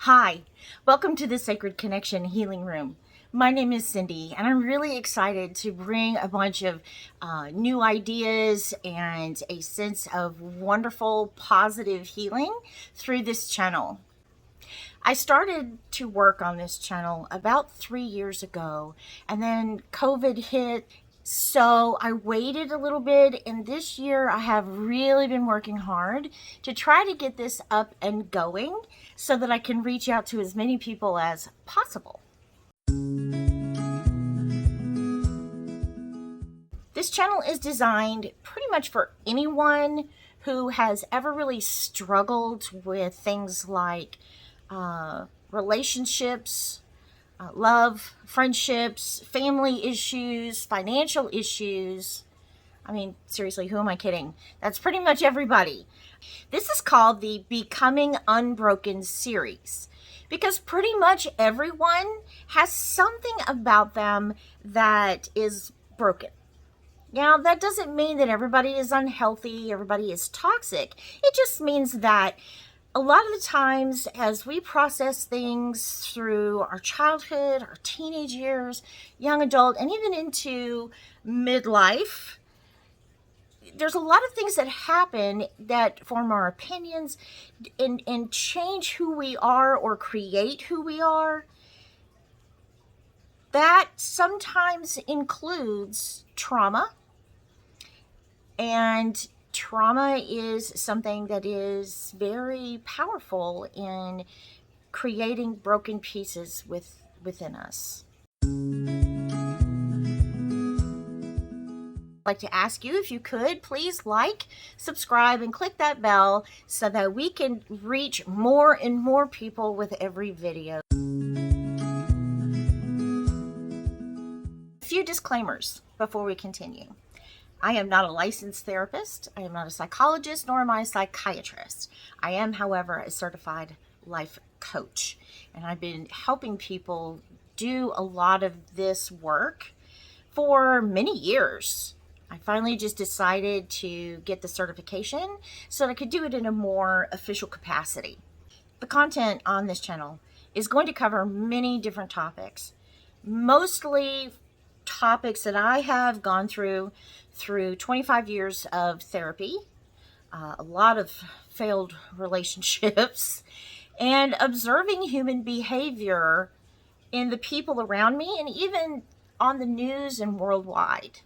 Hi, welcome to the Sacred Connection Healing Room. My name is Cindy, and I'm really excited to bring a bunch of new ideas and a sense of wonderful, positive healing through this channel. I started to work on this channel about 3 years ago, and then COVID hit. So I waited a little bit, and this year I have really been working hard to try to get this up and going so that I can reach out to as many people as possible. This channel is designed pretty much for anyone who has ever really struggled with things like relationships, love, friendships, family issues, financial issues. I mean, seriously, who am I kidding? That's pretty much everybody. This is called the Becoming Unbroken series because pretty much everyone has something about them that is broken. Now, that doesn't mean that everybody is unhealthy, everybody is toxic. It just means that a lot of the times as we process things through our childhood, our teenage years, young adult, and even into midlife, there's a lot of things that happen that form our opinions and change who we are or create who we are. That sometimes includes trauma. And trauma is something that is very powerful in creating broken pieces within us. I'd like to ask you, if you could, please like, subscribe, and click that bell so that we can reach more and more people with every video. A few disclaimers before we continue. I am not a licensed therapist. I am not a psychologist, nor am I a psychiatrist. I am, however, a certified life coach, and I've been helping people do a lot of this work for many years. I finally just decided to get the certification so that I could do it in a more official capacity. The content on this channel is going to cover many different topics, mostly topics that I have gone through 25 years of therapy, a lot of failed relationships, and observing human behavior in the people around me and even on the news and worldwide.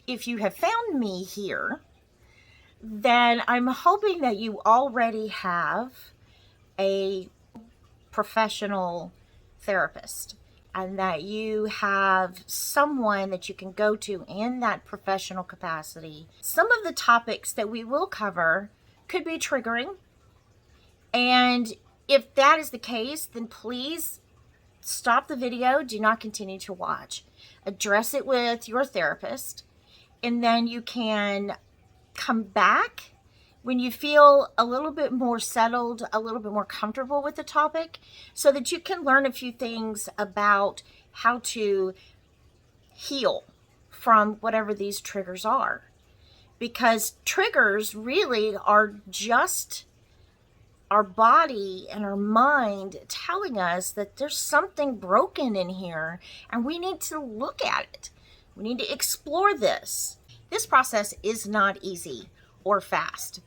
If you have found me here, then I'm hoping that you already have a professional therapist, and that you have someone that you can go to in that professional capacity. Some of the topics that we will cover could be triggering, and if that is the case, then please stop the video. Do not continue to watch. Address it with your therapist, and then you can come back when you feel a little bit more settled, a little bit more comfortable with the topic, so that you can learn a few things about how to heal from whatever these triggers are. Because triggers really are just our body and our mind telling us that there's something broken in here and we need to look at it. We need to explore this. This process is not easy or fast.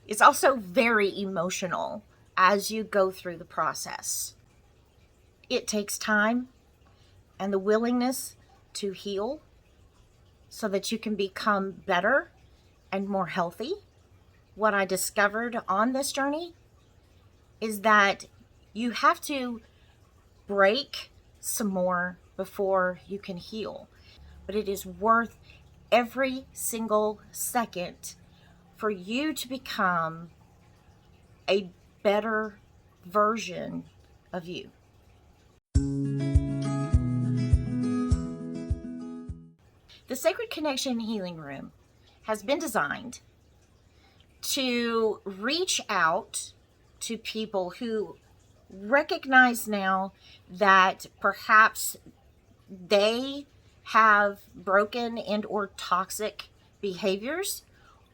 It's also very emotional as you go through the process. It takes time and the willingness to heal so that you can become better and more healthy. What I discovered on this journey is that you have to break some more before you can heal. But it is worth every single second for you to become a better version of you. The Sacred Connection Healing Room has been designed to reach out to people who recognize now that perhaps they have broken and or toxic behaviors,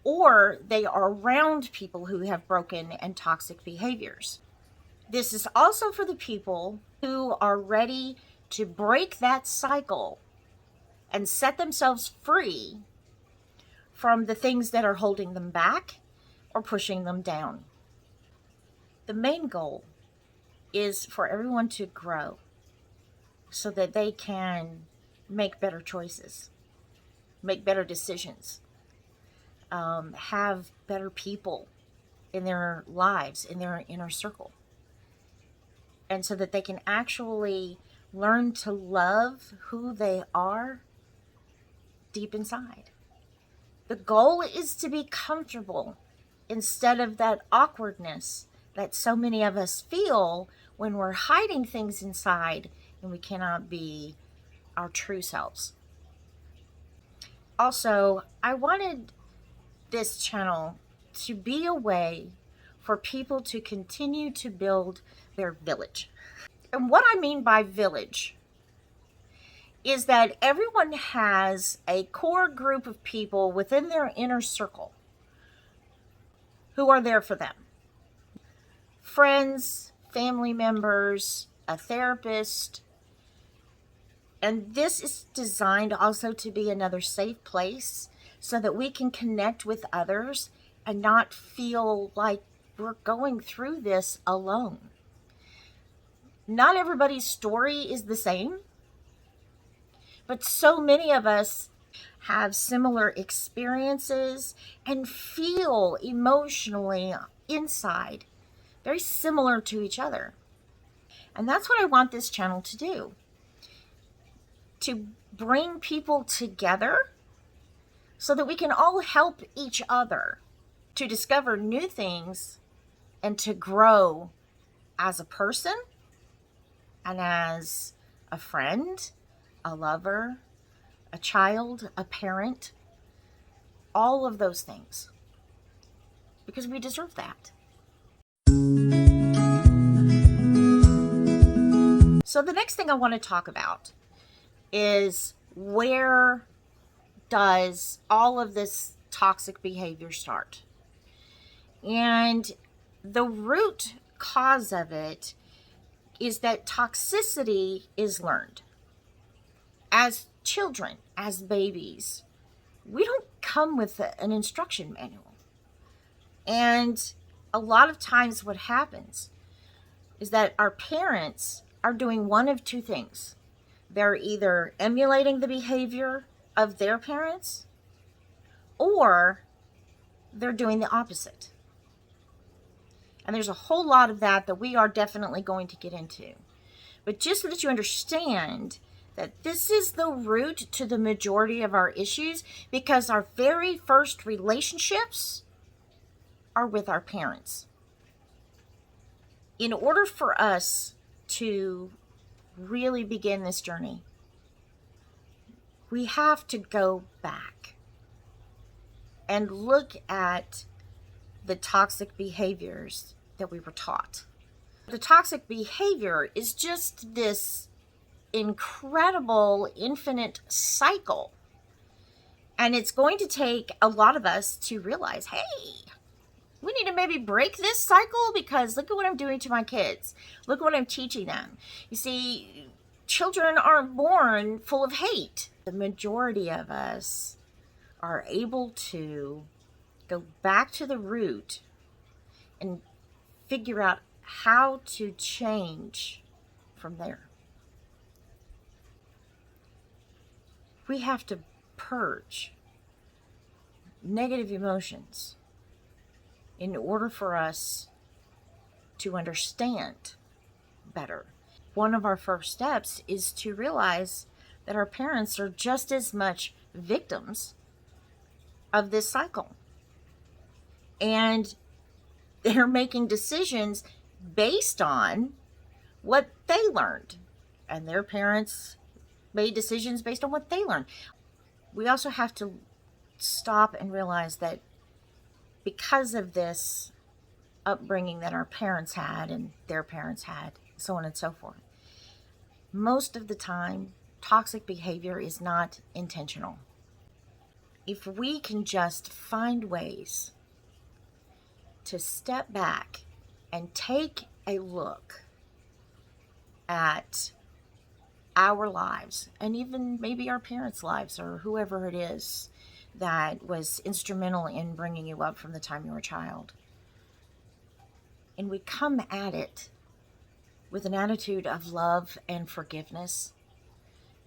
or they are around people who have broken and toxic behaviors. This is also for the people who are ready to break that cycle and set themselves free from the things that are holding them back or pushing them down. The main goal is for everyone to grow so that they can make better choices, make better decisions, have better people in their lives, in their inner circle. And so that they can actually learn to love who they are deep inside. The goal is to be comfortable instead of that awkwardness that so many of us feel when we're hiding things inside and we cannot be our true selves. Also, I wanted this channel to be a way for people to continue to build their village. And what I mean by village is that everyone has a core group of people within their inner circle who are there for them. Friends, family members, a therapist. And this is designed also to be another safe place so that we can connect with others and not feel like we're going through this alone. Not everybody's story is the same, but so many of us have similar experiences and feel emotionally inside very similar to each other. And that's what I want this channel to do. To bring people together so that we can all help each other to discover new things and to grow as a person and as a friend, a lover, a child, a parent, all of those things, because we deserve that. So the next thing I want to talk about is, where does all of this toxic behavior start? And the root cause of it is that toxicity is learned. As children, as babies, we don't come with an instruction manual. And a lot of times what happens is that our parents are doing one of two things. They're either emulating the behavior of their parents, or they're doing the opposite. And there's a whole lot of that we are definitely going to get into. But just so that you understand that this is the root to the majority of our issues, because our very first relationships are with our parents. In order for us to really begin this journey, we have to go back and look at the toxic behaviors that we were taught. The toxic behavior is just this incredible, infinite cycle. And it's going to take a lot of us to realize, hey, we need to maybe break this cycle, because look at what I'm doing to my kids. Look at what I'm teaching them. You see, children aren't born full of hate. The majority of us are able to go back to the root and figure out how to change from there. We have to purge negative emotions in order for us to understand better. One of our first steps is to realize that our parents are just as much victims of this cycle. And they're making decisions based on what they learned. And their parents made decisions based on what they learned. We also have to stop and realize that because of this upbringing that our parents had and their parents had, so on and so forth, most of the time, toxic behavior is not intentional. If we can just find ways to step back and take a look at our lives, and even maybe our parents' lives, or whoever it is that was instrumental in bringing you up from the time you were a child, and we come at it with an attitude of love and forgiveness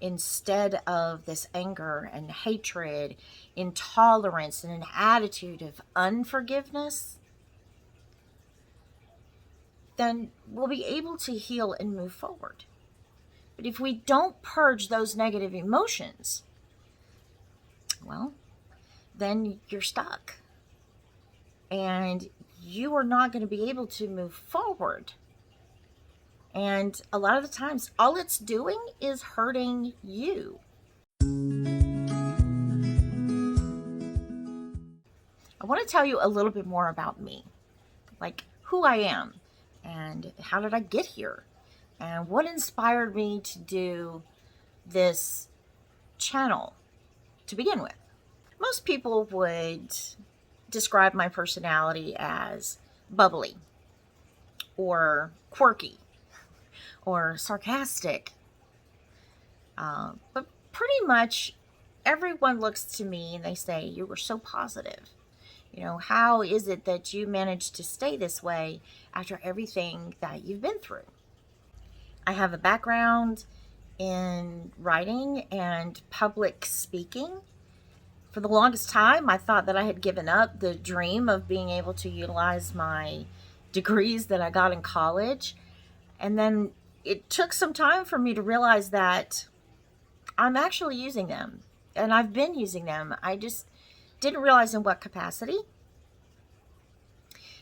instead of this anger and hatred, intolerance, and an attitude of unforgiveness, then we'll be able to heal and move forward. But if we don't purge those negative emotions, well, then you're stuck. And you are not going to be able to move forward. And a lot of the times, all it's doing is hurting you. I want to tell you a little bit more about me, like who I am and how did I get here and what inspired me to do this channel to begin with. Most people would describe my personality as bubbly or quirky or sarcastic. But pretty much everyone looks to me and they say, "You were so positive. You know, how is it that you managed to stay this way after everything that you've been through?" I have a background in writing and public speaking. For the longest time, I thought that I had given up the dream of being able to utilize my degrees that I got in college. And then it took some time for me to realize that I'm actually using them. And I've been using them. I just didn't realize in what capacity.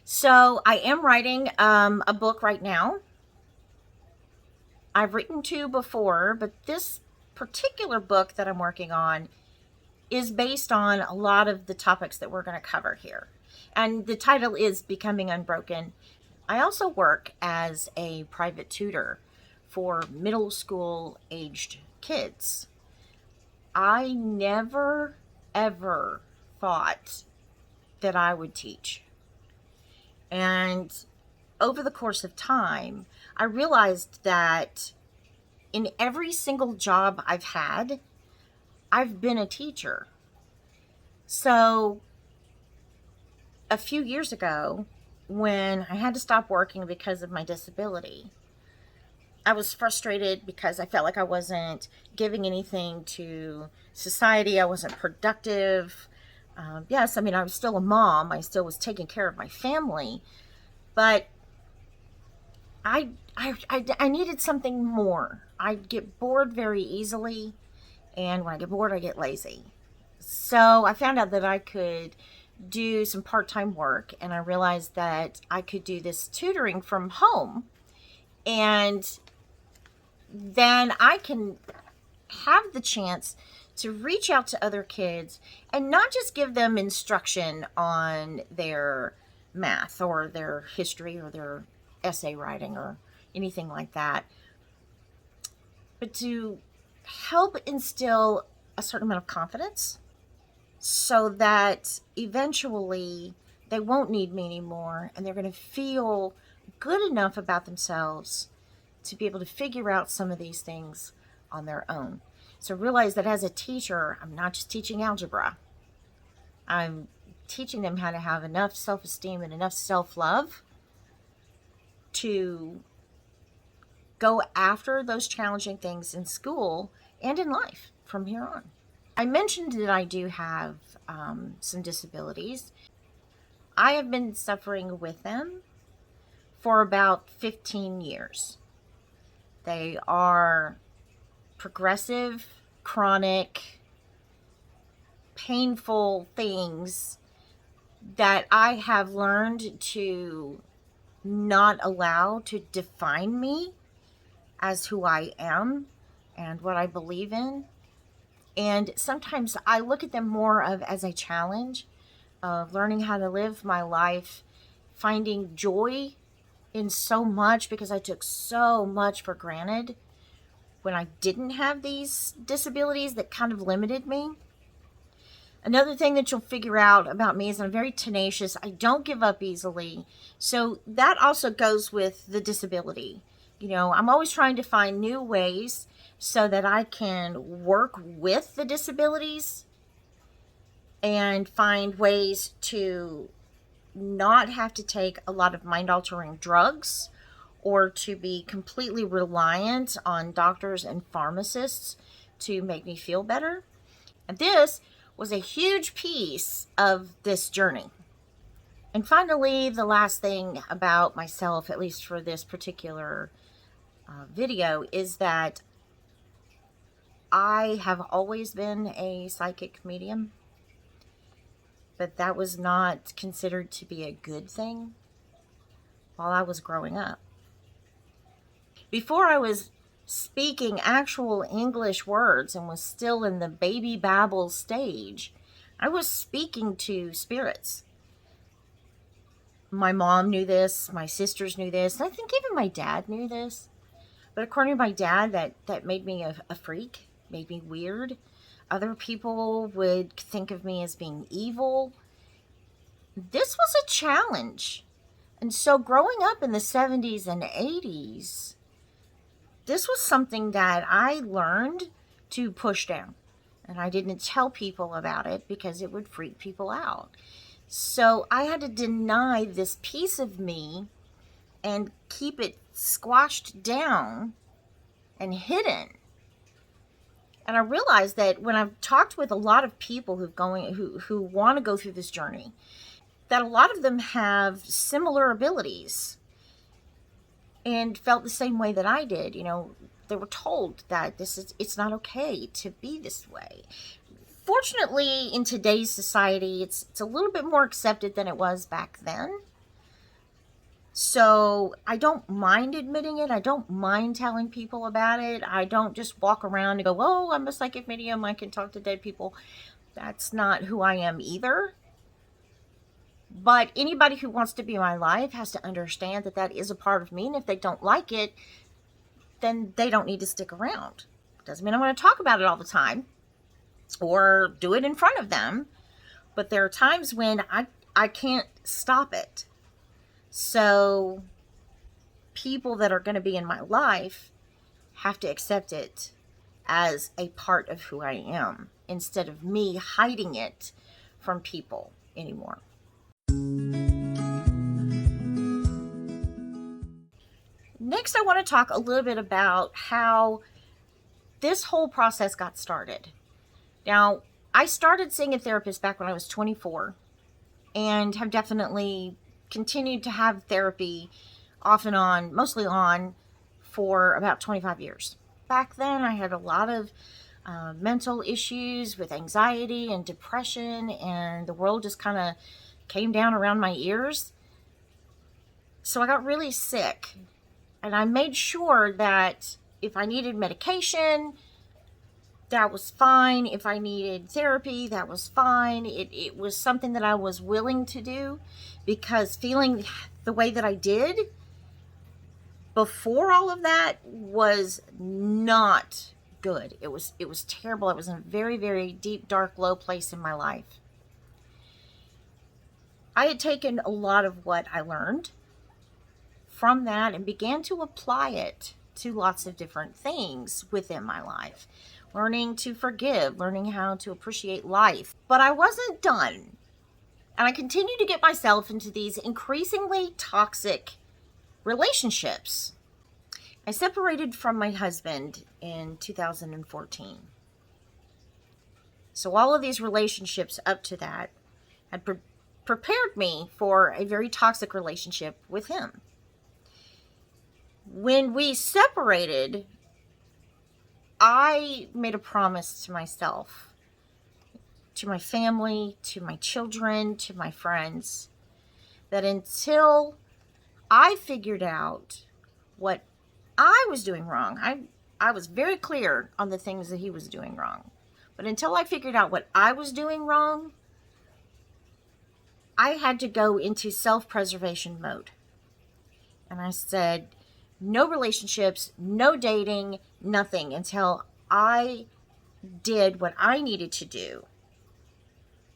So I am writing a book right now. I've written two before, but this particular book that I'm working on is based on a lot of the topics that we're going to cover here. And the title is Becoming Unbroken. I also work as a private tutor for middle school aged kids. I never, ever thought that I would teach. And over the course of time, I realized that in every single job I've had, I've been a teacher. So a few years ago, when I had to stop working because of my disability, I was frustrated because I felt like I wasn't giving anything to society. I wasn't productive. Yes, I mean, I was still a mom. I still was taking care of my family. But I needed something more. I get bored very easily. And when I get bored, I get lazy. So I found out that I could do some part-time work, and I realized that I could do this tutoring from home. And then I can have the chance to reach out to other kids and not just give them instruction on their math or their history or their essay writing or anything like that, but to help instill a certain amount of confidence so that eventually they won't need me anymore and they're going to feel good enough about themselves to be able to figure out some of these things on their own. So realize that as a teacher, I'm not just teaching algebra. I'm teaching them how to have enough self-esteem and enough self-love to go after those challenging things in school and in life from here on. I mentioned that I do have some disabilities. I have been suffering with them for about 15 years. They are progressive, chronic, painful things that I have learned to not allow to define me as who I am and what I believe in. And sometimes I look at them more of as a challenge of learning how to live my life, finding joy in so much because I took so much for granted when I didn't have these disabilities that kind of limited me. Another thing that you'll figure out about me is I'm very tenacious. I don't give up easily. So that also goes with the disability. I'm always trying to find new ways so that I can work with the disabilities and find ways to not have to take a lot of mind altering drugs or to be completely reliant on doctors and pharmacists to make me feel better. And this was a huge piece of this journey. And finally, the last thing about myself, at least for this particular video, is that I have always been a psychic medium, but that was not considered to be a good thing while I was growing up. Before I was speaking actual English words and was still in the baby babble stage, I was speaking to spirits. My mom knew this, my sisters knew this, and I think even my dad knew this. But according to my dad, that made me a freak, made me weird. Other people would think of me as being evil. This was a challenge. And so growing up in the 70s and 80s, this was something that I learned to push down. And I didn't tell people about it because it would freak people out. So I had to deny this piece of me and keep it squashed down and hidden. And I realized that when I've talked with a lot of people who want to go through this journey, that a lot of them have similar abilities and felt the same way that I did. They were told that it's not okay to be this way. Fortunately, in today's society, it's a little bit more accepted than it was back then. So I don't mind admitting it. I don't mind telling people about it. I don't just walk around and go, oh, I'm a psychic medium, I can talk to dead people. That's not who I am either. But anybody who wants to be in my life has to understand that that is a part of me. And if they don't like it, then they don't need to stick around. Doesn't mean I'm going to talk about it all the time or do it in front of them. But there are times when I can't stop it. So people that are going to be in my life have to accept it as a part of who I am instead of me hiding it from people anymore. Next, I want to talk a little bit about how this whole process got started. Now, I started seeing a therapist back when I was 24 and have definitely continued to have therapy off and on, mostly on, for about 25 years. Back then, I had a lot of mental issues with anxiety and depression, and the world just kind of came down around my ears. So I got really sick, and I made sure that if I needed medication, that was fine. If I needed therapy, that was fine. It was something that I was willing to do, because feeling the way that I did before all of that was not good. It was terrible. I was in a very, very deep, dark, low place in my life. I had taken a lot of what I learned from that and began to apply it to lots of different things within my life. Learning to forgive, learning how to appreciate life. But I wasn't done. And I continued to get myself into these increasingly toxic relationships. I separated from my husband in 2014. So all of these relationships up to that had prepared me for a very toxic relationship with him. When we separated, I made a promise to myself, to my family, to my children, to my friends, that until I figured out what I was doing wrong, I was very clear on the things that he was doing wrong. But until I figured out what I was doing wrong, I had to go into self-preservation mode. And I said, no relationships, no dating, nothing until I did what I needed to do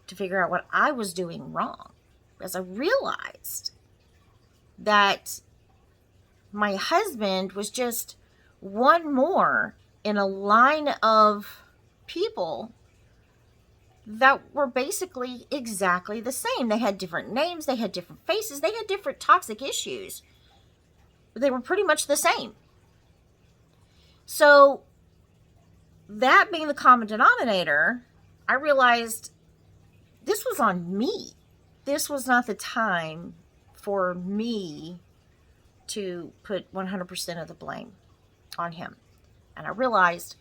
to figure out what I was doing wrong, because I realized that my husband was just one more in a line of people that were basically exactly the same. They had different names, they had different faces, they had different toxic issues, but they were pretty much the same. So, that being the common denominator, I realized this was on me. This was not the time for me to put 100% of the blame on him. And I realized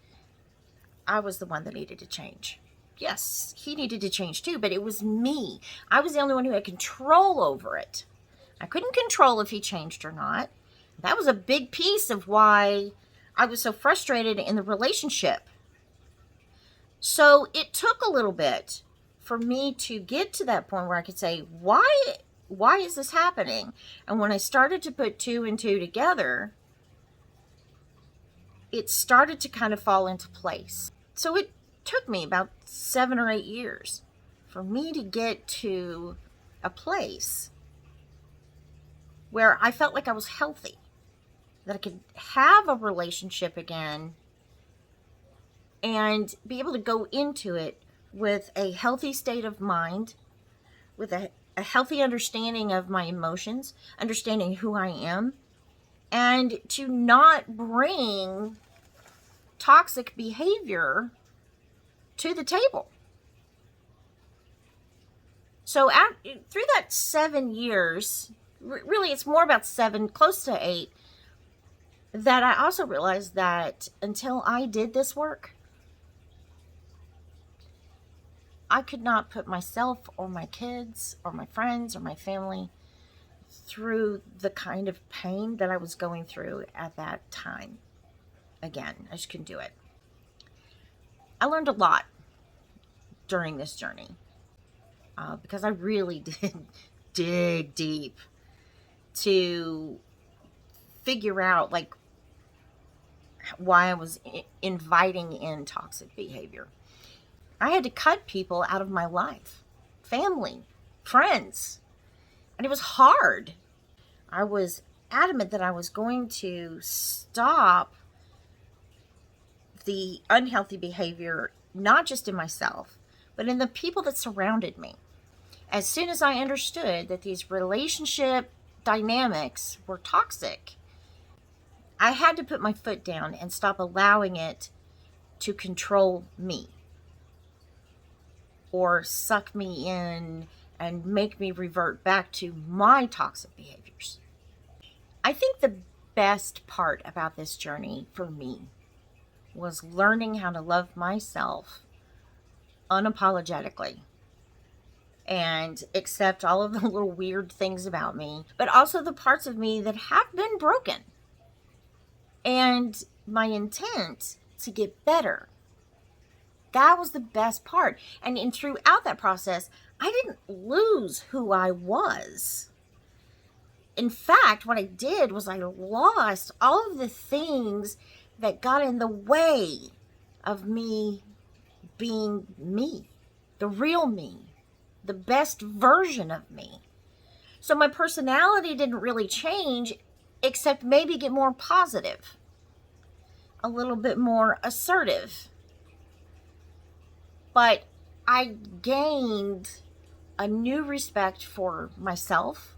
I was the one that needed to change. Yes, he needed to change too, but it was me. I was the only one who had control over it. I couldn't control if he changed or not. That was a big piece of why I was so frustrated in the relationship. So it took a little bit for me to get to that point where I could say, why is this happening? And when I started to put two and two together, it started to kind of fall into place. So it took me about 7 or 8 years for me to get to a place where I felt like I was healthy, that I could have a relationship again and be able to go into it with a healthy state of mind, with a healthy understanding of my emotions, understanding who I am, and to not bring toxic behavior to the table. So through that 7 years, really it's more about 7, close to 8, that I also realized that until I did this work, I could not put myself or my kids or my friends or my family through the kind of pain that I was going through at that time. Again, I just couldn't do it. I learned a lot during this journey because I really did dig deep to figure out like why I was inviting in toxic behavior. I had to cut people out of my life, family, friends, and it was hard. I was adamant that I was going to stop the unhealthy behavior, not just in myself, but in the people that surrounded me. As soon as I understood that these relationship dynamics were toxic, I had to put my foot down and stop allowing it to control me or suck me in and make me revert back to my toxic behaviors. I think the best part about this journey for me was learning how to love myself unapologetically and accept all of the little weird things about me, but also the parts of me that have been broken. And my intent to get better. That was the best part. And throughout that process, I didn't lose who I was. In fact, what I did was I lost all of the things that got in the way of me being me, the real me, the best version of me. So my personality didn't really change, except maybe get more positive, a little bit more assertive. But I gained a new respect for myself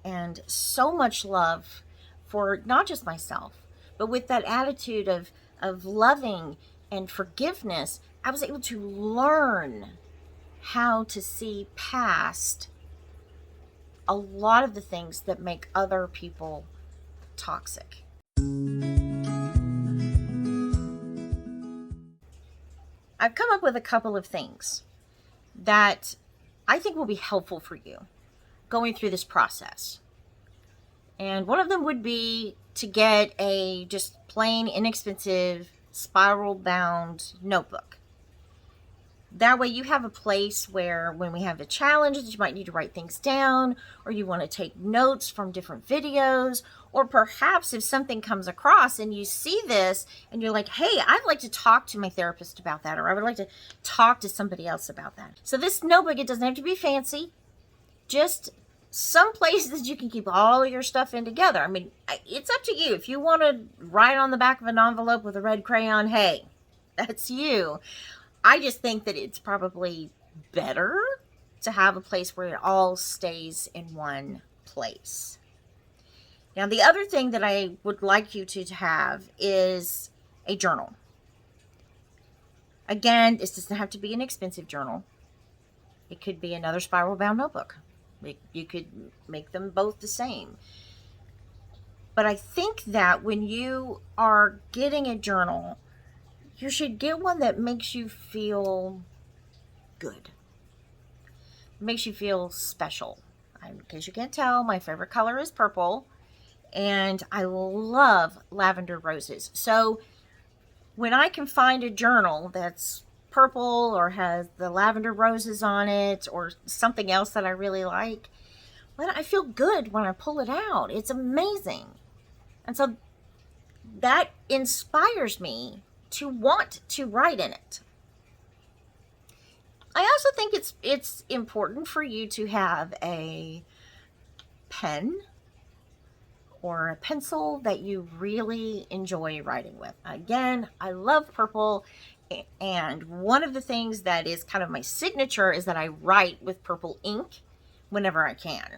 and so much love for not just myself, but with that attitude of loving and forgiveness, I was able to learn how to see past a lot of the things that make other people toxic. I've come up with a couple of things that I think will be helpful for you going through this process. And one of them would be to get a just plain inexpensive spiral bound notebook. That way you have a place where when we have a challenge that you might need to write things down, or you want to take notes from different videos, Or perhaps if something comes across and you see this and you're like, hey, I'd like to talk to my therapist about that, or I would like to talk to somebody else about that. So this notebook, it doesn't have to be fancy, just some place that you can keep all your stuff in together. I mean, it's up to you. If you want to write on the back of an envelope with a red crayon, hey, that's you. I just think that it's probably better to have a place where it all stays in one place. Now, the other thing that I would like you to have is a journal. Again, this doesn't have to be an expensive journal. It could be another spiral bound notebook. You could make them both the same. But I think that when you are getting a journal, you should get one that makes you feel good. Makes you feel special. In case you can't tell, my favorite color is purple. And I love lavender roses. So when I can find a journal that's purple or has the lavender roses on it or something else that I really like, well, I feel good when I pull it out. It's amazing. And so that inspires me to want to write in it. I also think it's important for you to have a pen or a pencil that you really enjoy writing with. Again, I love purple, and one of the things that is kind of my signature is that I write with purple ink whenever I can.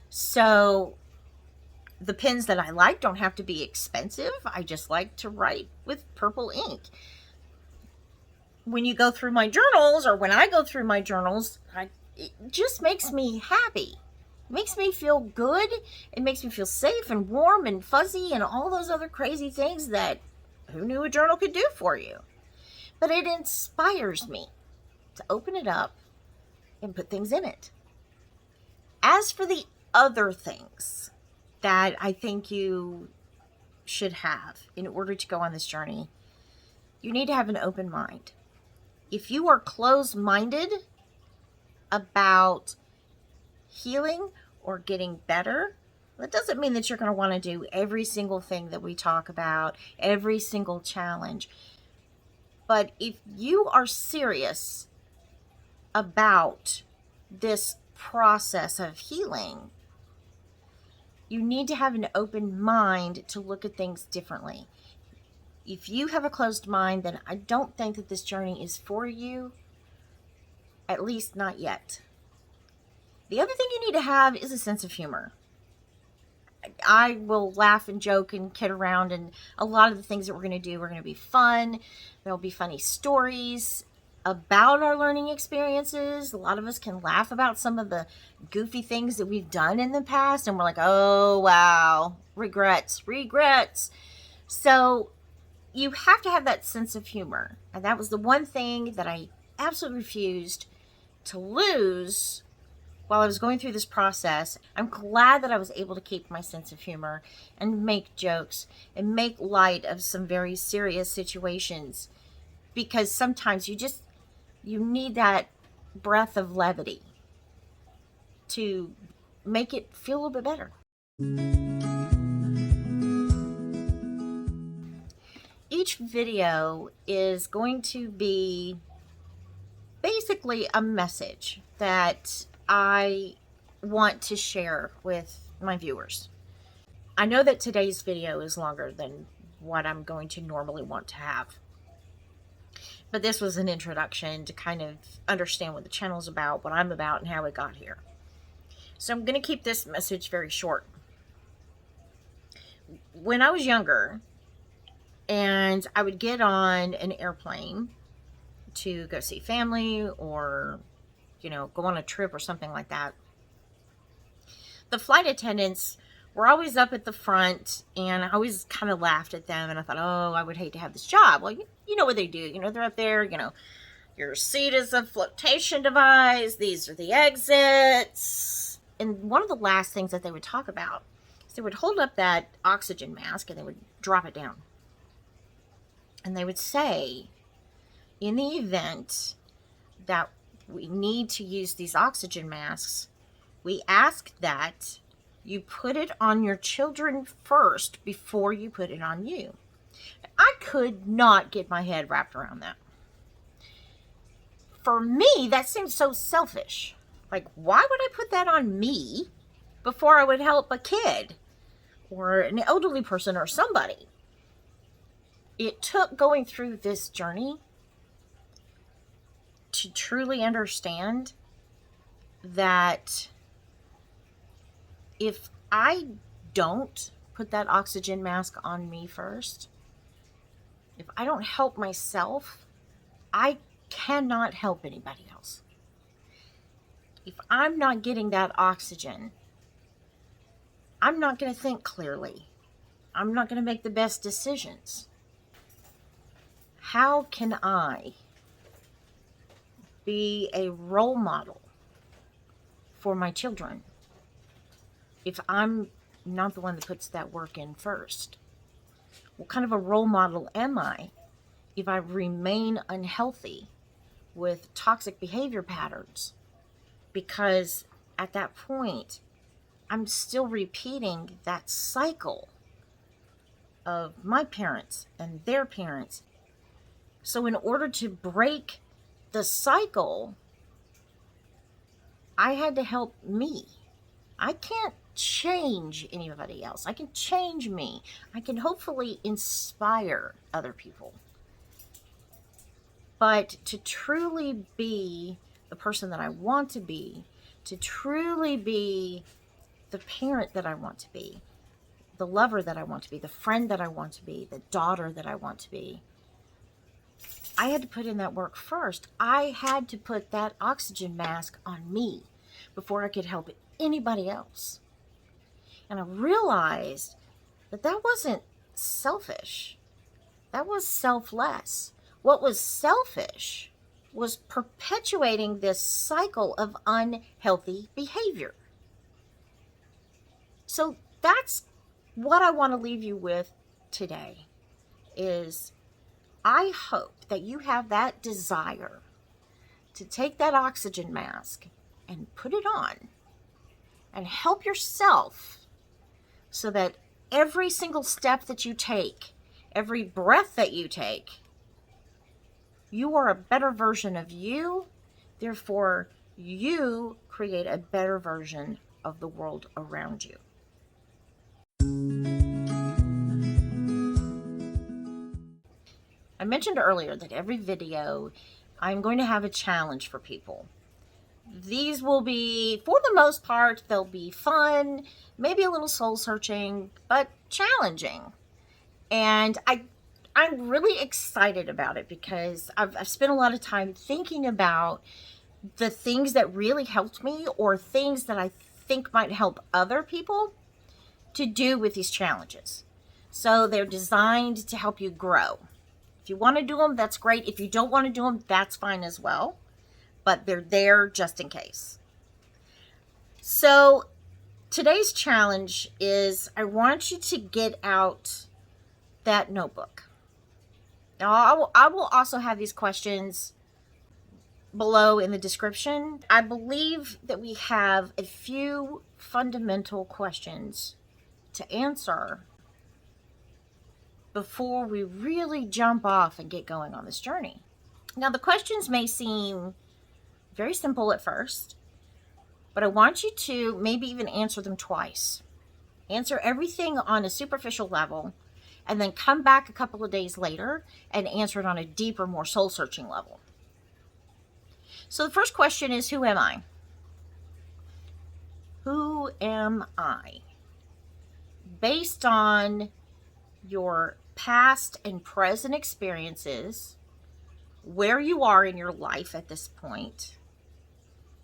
So the pens that I like don't have to be expensive. I just like to write with purple ink. When you go through my journals, or when I go through my journals, it just makes me happy. Makes me feel good. It makes me feel safe and warm and fuzzy and all those other crazy things that who knew a journal could do for you. But it inspires me to open it up and put things in it. As for the other things that I think you should have in order to go on this journey, you need to have an open mind. If you are closed-minded about healing or getting better, that doesn't mean that you're going to want to do every single thing that we talk about, every single challenge. But if you are serious about this process of healing, you need to have an open mind to look at things differently. If you have a closed mind, then I don't think that this journey is for you, at least not yet. The other thing you need to have is a sense of humor. I will laugh and joke and kid around, and a lot of the things that we're going to do are going to be fun. There'll be funny stories about our learning experiences. A lot of us can laugh about some of the goofy things that we've done in the past, and we're like, oh, wow, regrets. So you have to have that sense of humor. And that was the one thing that I absolutely refused to lose while I was going through this process. I'm glad that I was able to keep my sense of humor and make jokes and make light of some very serious situations, because sometimes you need that breath of levity to make it feel a little bit better. Each video is going to be basically a message that I want to share with my viewers. I know that today's video is longer than what I'm going to normally want to have, but this was an introduction to kind of understand what the channel's about, what I'm about, and how it got here. So I'm going to keep this message very short. When I was younger, and I would get on an airplane to go see family or, go on a trip or something like that, the flight attendants were always up at the front, and I always kind of laughed at them, and I thought, oh, I would hate to have this job. Well, you know what they do. They're up there, your seat is a flotation device. These are the exits. And one of the last things that they would talk about is they would hold up that oxygen mask and they would drop it down. And they would say, in the event that we need to use these oxygen masks, we ask that You put it on your children first before you put it on you. I could not get my head wrapped around that. For me, that seems so selfish. Like, why would I put that on me before I would help a kid or an elderly person or somebody? It took going through this journey to truly understand that if I don't put that oxygen mask on me first, if I don't help myself, I cannot help anybody else. If I'm not getting that oxygen, I'm not going to think clearly. I'm not going to make the best decisions. How can I be a role model for my children if I'm not the one that puts that work in first? What kind of a role model am I if I remain unhealthy with toxic behavior patterns? Because at that point, I'm still repeating that cycle of my parents and their parents. So in order to break the cycle, I had to help me. I can't change anybody else. I can change me. I can hopefully inspire other people. But to truly be the person that I want to be, to truly be the parent that I want to be, the lover that I want to be, the friend that I want to be, the daughter that I want to be, I had to put in that work first. I had to put that oxygen mask on me before I could help anybody else. And I realized that that wasn't selfish. That was selfless. What was selfish was perpetuating this cycle of unhealthy behavior. So that's what I want to leave you with today is I hope that you have that desire to take that oxygen mask and put it on and help yourself so that every single step that you take, every breath that you take, you are a better version of you. Therefore, you create a better version of the world around you. I mentioned earlier that every video I'm going to have a challenge for people. These will be, for the most part, they'll be fun, maybe a little soul searching, but challenging. And I'm really excited about it because I've spent a lot of time thinking about the things that really helped me or things that I think might help other people to do with these challenges. So they're designed to help you grow. If you want to do them, that's great. If you don't want to do them, that's fine as well. But they're there just in case. So today's challenge is I want you to get out that notebook. Now, I will also have these questions below in the description. I believe that we have a few fundamental questions to answer before we really jump off and get going on this journey. Now, the questions may seem very simple at first, but I want you to maybe even answer them twice. Answer everything on a superficial level, and then come back a couple of days later and answer it on a deeper, more soul-searching level. So the first question is, who am I? Who am I? Based on your past and present experiences, where you are in your life at this point.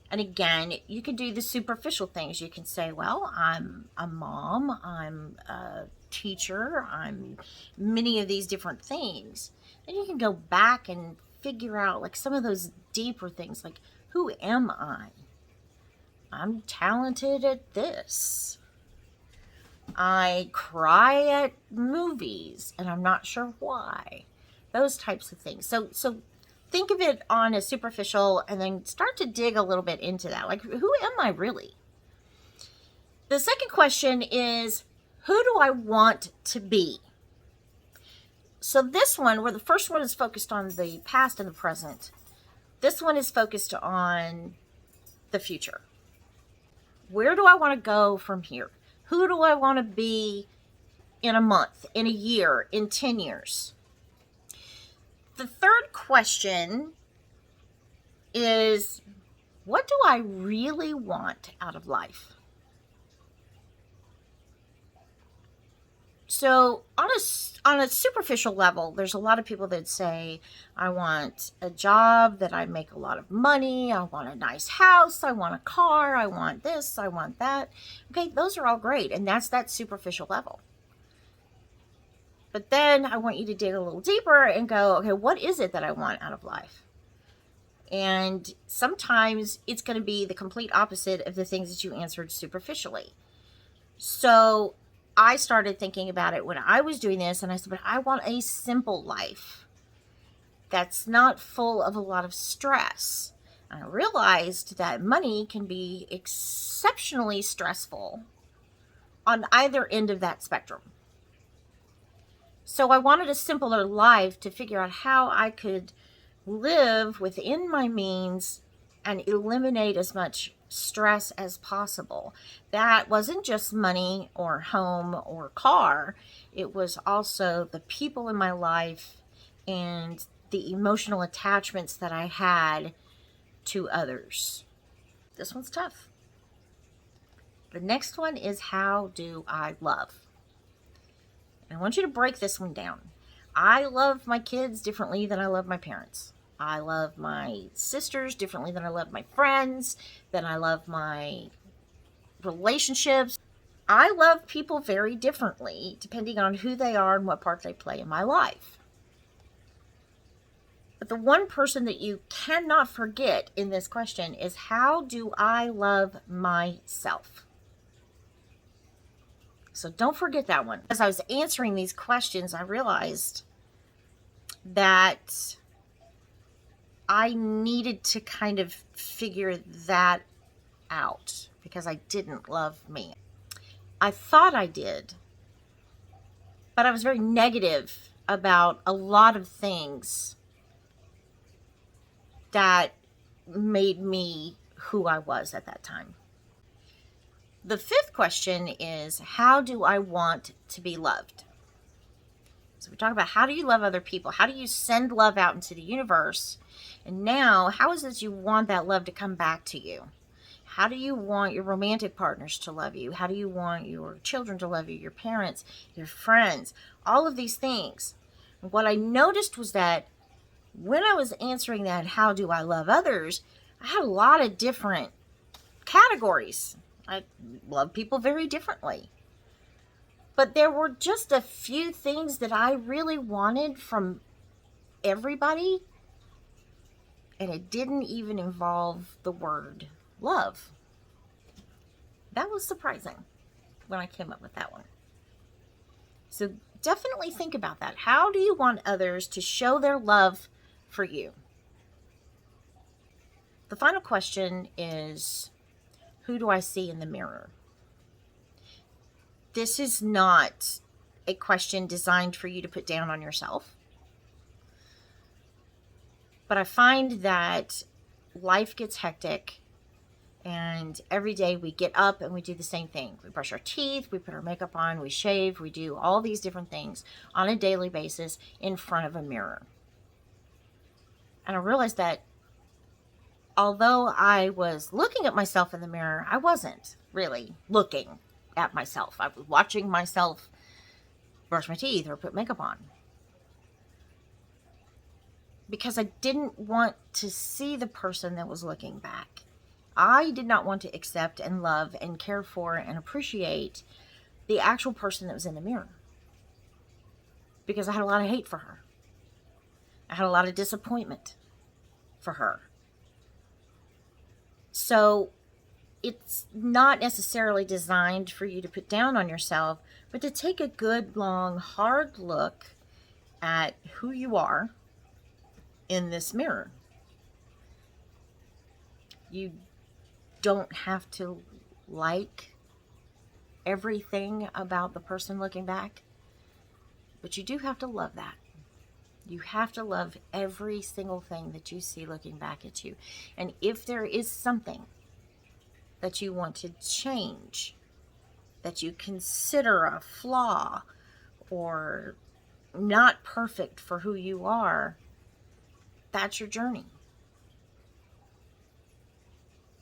And again, you can do the superficial things. You can say, well, I'm a mom, I'm a teacher, I'm many of these different things. Then you can go back and figure out like some of those deeper things, like, who am I? I'm talented at this. I cry at movies and I'm not sure why. Those types of things. So think of it on a superficial and then start to dig a little bit into that. Like, who am I really? The second question is, who do I want to be? So this one, where the first one is focused on the past and the present, this one is focused on the future. Where do I want to go from here? Who do I want to be in a month, in a year, in 10 years? The third question is, what do I really want out of life? So on a superficial level, there's a lot of people that say, I want a job that I make a lot of money, I want a nice house, I want a car, I want this, I want that. Okay, those are all great, and that's that superficial level. But then I want you to dig a little deeper and go, okay, what is it that I want out of life? And sometimes it's going to be the complete opposite of the things that you answered superficially. So I started thinking about it when I was doing this, and I said, but I want a simple life that's not full of a lot of stress. And I realized that money can be exceptionally stressful on either end of that spectrum. So I wanted a simpler life to figure out how I could live within my means and eliminate as much stress as possible. That wasn't just money or home or car. It was also the people in my life and the emotional attachments that I had to others. This one's tough. The next one is, how do I love? And I want you to break this one down. I love my kids differently than I love my parents. I love my sisters differently than I love my friends, than I love my relationships. I love people very differently depending on who they are and what part they play in my life. But the one person that you cannot forget in this question is, how do I love myself? So don't forget that one. As I was answering these questions, I realized that I needed to kind of figure that out because I didn't love me. I thought I did, but I was very negative about a lot of things that made me who I was at that time. The fifth question is, how do I want to be loved? So we talk about, how do you love other people? How do you send love out into the universe? And now, how is it you want that love to come back to you? How do you want your romantic partners to love you? How do you want your children to love you, your parents, your friends, all of these things? And what I noticed was that when I was answering that, how do I love others, I had a lot of different categories. I love people very differently. But there were just a few things that I really wanted from everybody, and it didn't even involve the word love. That was surprising when I came up with that one. So definitely think about that. How do you want others to show their love for you? The final question is, who do I see in the mirror? This is not a question designed for you to put down on yourself. But I find that life gets hectic, and every day we get up and we do the same thing. We brush our teeth, we put our makeup on, we shave, we do all these different things on a daily basis in front of a mirror. And I realized that although I was looking at myself in the mirror, I wasn't really looking at myself. I was watching myself brush my teeth or put makeup on, because I didn't want to see the person that was looking back. I did not want to accept and love and care for and appreciate the actual person that was in the mirror, because I had a lot of hate for her. I had a lot of disappointment for her. So it's not necessarily designed for you to put down on yourself, but to take a good, long, hard look at who you are in this mirror. You don't have to like everything about the person looking back, but you do have to love that. You have to love every single thing that you see looking back at you. And if there is something that you want to change, that you consider a flaw or not perfect for who you are, that's your journey.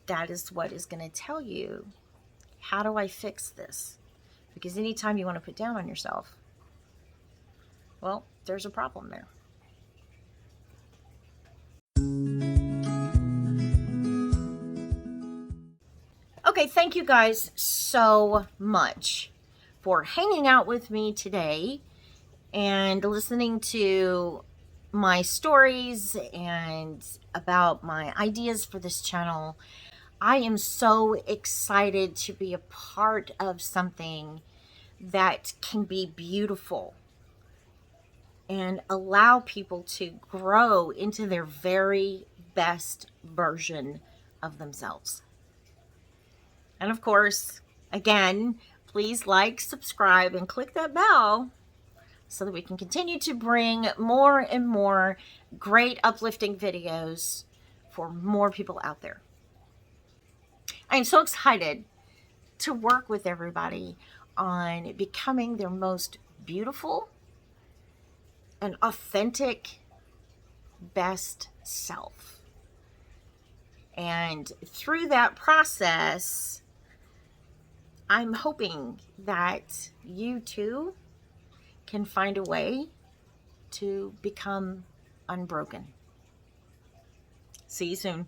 That is what is going to tell you, how do I fix this? Because anytime you want to put down on yourself, well, there's a problem there. Okay, thank you guys so much for hanging out with me today and listening to my stories and about my ideas for this channel. I am so excited to be a part of something that can be beautiful and allow people to grow into their very best version of themselves. And of course, again, please like, subscribe, and click that bell so that we can continue to bring more and more great uplifting videos for more people out there. I am so excited to work with everybody on becoming their most beautiful and authentic best self. And through that process, I'm hoping that you too can find a way to become unbroken. See you soon.